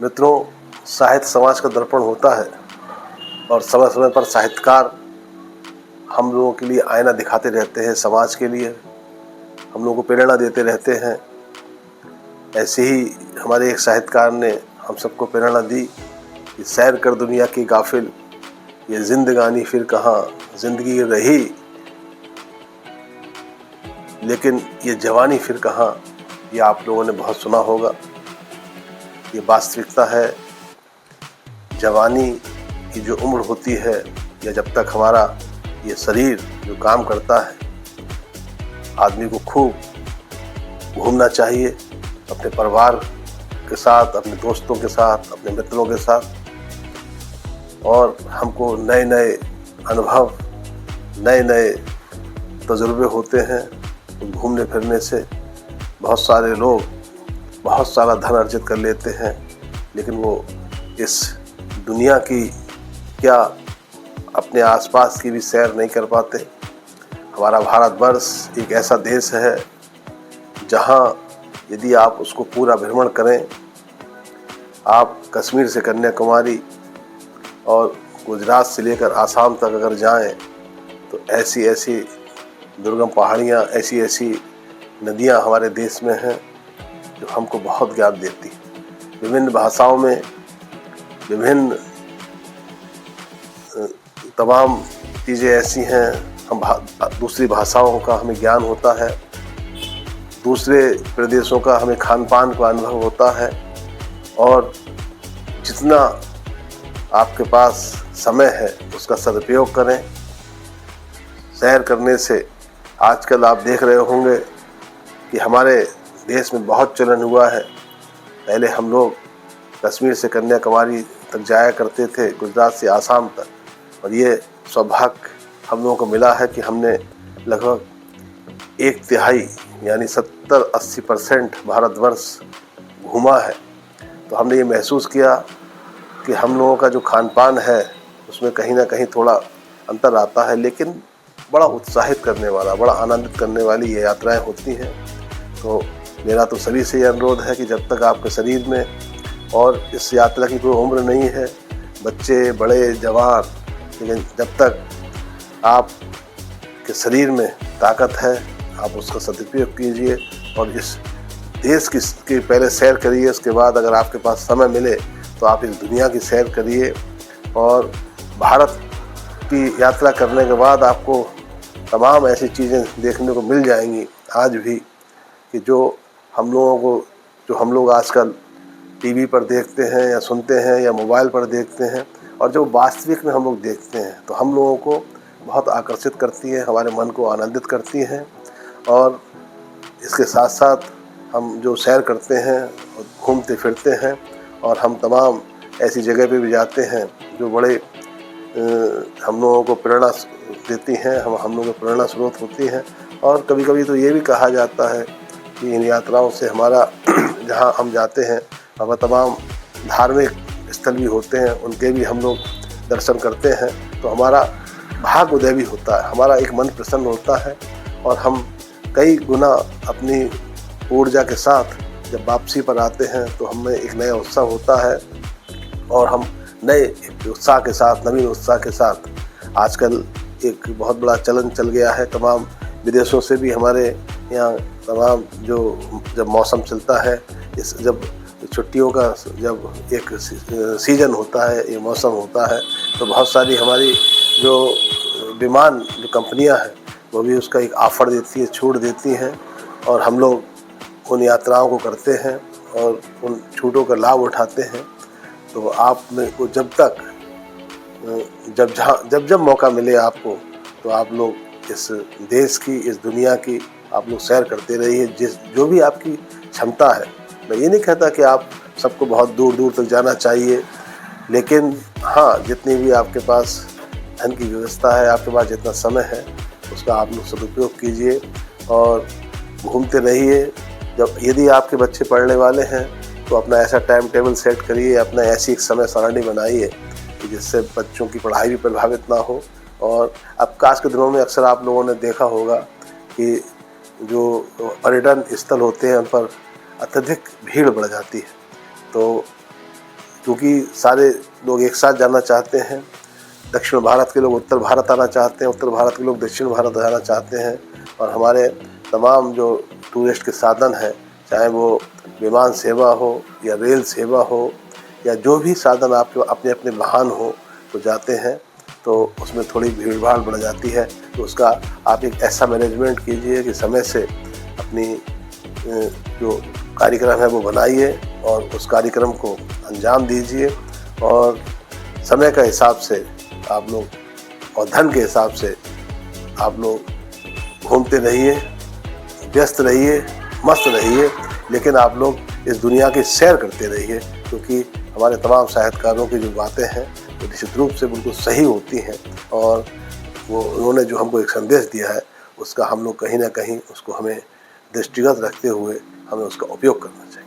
मित्रों, साहित्य समाज का दर्पण होता है और समय समय पर साहित्यकार हम लोगों के लिए आईना दिखाते रहते हैं, समाज के लिए हम लोगों को प्रेरणा देते रहते हैं। ऐसे ही हमारे एक साहित्यकार ने हम सबको प्रेरणा दी कि सैर कर दुनिया की गाफिल, ये जिंदगानी फिर कहाँ, जिंदगी रही लेकिन ये जवानी फिर कहाँ। ये आप लोगों ने बहुत सुना होगा। ये वास्तविकता है। जवानी की जो उम्र होती है या जब तक हमारा ये शरीर जो काम करता है, आदमी को खूब घूमना चाहिए अपने परिवार के साथ, अपने दोस्तों के साथ, अपने मित्रों के साथ, और हमको नए नए अनुभव, नए नए तजुर्बे होते हैं। घूमने फिरने से बहुत सारे लोग बहुत सारा धन अर्जित कर लेते हैं, लेकिन वो इस दुनिया की क्या अपने आसपास की भी सैर नहीं कर पाते। हमारा भारतवर्ष एक ऐसा देश है जहाँ यदि आप उसको पूरा भ्रमण करें, आप कश्मीर से कन्याकुमारी और गुजरात से लेकर आसाम तक अगर जाएं, तो ऐसी ऐसी दुर्गम पहाड़ियाँ, ऐसी ऐसी नदियाँ हमारे देश में हैं जो हमको बहुत ज्ञान देती। विभिन्न भाषाओं में विभिन्न तमाम चीज़ें ऐसी हैं, हम दूसरी भाषाओं का हमें ज्ञान होता है, दूसरे प्रदेशों का हमें खान पान का अनुभव होता है। और जितना आपके पास समय है उसका सदुपयोग करें। सैर करने से आजकल आप देख रहे होंगे कि हमारे देश में बहुत चलन हुआ है। पहले हम लोग कश्मीर से कन्याकुमारी तक जाया करते थे, गुजरात से आसाम तक, और ये सौभाग्य हम लोगों को मिला है कि हमने लगभग 1/3 यानी 70-80% भारतवर्ष घूमा है। तो हमने ये महसूस किया कि हम लोगों का जो खान पान है उसमें कहीं ना कहीं थोड़ा अंतर आता है, लेकिन बड़ा उत्साहित करने वाला, बड़ा आनंदित करने वाली ये यात्राएं होती हैं। तो मेरा तो सभी से ये अनुरोध है कि जब तक आपके शरीर में, और इस यात्रा की कोई उम्र नहीं है, बच्चे, बड़े, जवान, लेकिन जब तक आपके शरीर में ताकत है आप उसका सदुपयोग कीजिए और इस देश की पहले सैर करिए। उसके बाद अगर आपके पास समय मिले तो आप इस दुनिया की सैर करिए। और भारत की यात्रा करने के बाद आपको तमाम ऐसी चीज़ें देखने को मिल जाएंगी आज भी, कि जो हम लोग आजकल टीवी पर देखते हैं या सुनते हैं या मोबाइल पर देखते हैं, और जो वास्तविक में हम लोग देखते हैं तो हम लोगों को बहुत आकर्षित करती है, हमारे मन को आनंदित करती हैं। और इसके साथ साथ हम जो सैर करते हैं और घूमते फिरते हैं, और हम तमाम ऐसी जगह पे भी जाते हैं जो बड़े हम लोगों को प्रेरणा देती हैं, हम लोगों को प्रेरणा स्रोत होती हैं। और कभी कभी तो ये भी कहा जाता है कि इन यात्राओं से हमारा जहाँ हम जाते हैं वहाँ तमाम धार्मिक स्थल भी होते हैं, उनके भी हम लोग दर्शन करते हैं, तो हमारा भाग्य उदय भी होता है, हमारा एक मन प्रसन्न होता है, और हम कई गुना अपनी ऊर्जा के साथ जब वापसी पर आते हैं तो हमें एक नया उत्साह होता है, और हम नए उत्साह के साथ, नवीन उत्साह के साथ, आजकल एक बहुत बड़ा चलन चल गया है, तमाम विदेशों से भी हमारे यहाँ तमाम जब मौसम चलता है, जब छुट्टियों का जब एक सीज़न होता है, ये मौसम होता है, तो बहुत सारी हमारी जो विमान जो कंपनियां हैं वो भी उसका एक ऑफ़र देती है, छूट देती हैं, और हम लोग उन यात्राओं को करते हैं और उन छूटों का लाभ उठाते हैं। तो आप में को जब मौका मिले आपको, तो आप लोग इस देश की, इस दुनिया की आप लोग सैर करते रहिए। जो भी आपकी क्षमता है, मैं ये नहीं कहता कि आप सबको बहुत दूर दूर तक जाना चाहिए, लेकिन हाँ, जितनी भी आपके पास धन की व्यवस्था है, आपके पास जितना समय है, उसका आप लोग सदुपयोग कीजिए और घूमते रहिए। यदि आपके बच्चे पढ़ने वाले हैं तो अपना ऐसा टाइम टेबल सेट करिए, अपना ऐसी एक समय सारणी बनाइए कि जिससे बच्चों की पढ़ाई भी प्रभावित ना हो। और अब आज के दिनों में अक्सर आप लोगों ने देखा होगा कि जो पर्यटन स्थल होते हैं उन पर अत्यधिक भीड़ बढ़ जाती है। तो क्योंकि सारे लोग एक साथ जाना चाहते हैं। दक्षिण भारत के लोग उत्तर भारत आना चाहते हैं, उत्तर भारत के लोग दक्षिण भारत जाना चाहते हैं, और हमारे तमाम जो टूरिस्ट के साधन हैं, चाहे वो विमान सेवा हो या रेल सेवा हो या जो भी साधन आपके अपने अपने वाहन हो तो जाते हैं, तो उसमें थोड़ी भीड़ भाड़ बढ़ जाती है। तो उसका आप एक ऐसा मैनेजमेंट कीजिए कि समय से अपनी जो कार्यक्रम है वो बनाइए और उस कार्यक्रम को अंजाम दीजिए, और समय का हिसाब से आप लोग और धन के हिसाब से आप लोग घूमते रहिए, व्यस्त रहिए, मस्त रहिए, लेकिन आप लोग इस दुनिया की सैर करते रहिए, क्योंकि हमारे तमाम साहित्यकारों की जो बातें हैं वो निश्चित रूप से बिल्कुल सही होती हैं, और वो उन्होंने जो हमको एक संदेश दिया है उसका हम लोग कहीं ना कहीं उसको हमें दृष्टिगत रखते हुए हमें उसका उपयोग करना चाहिए।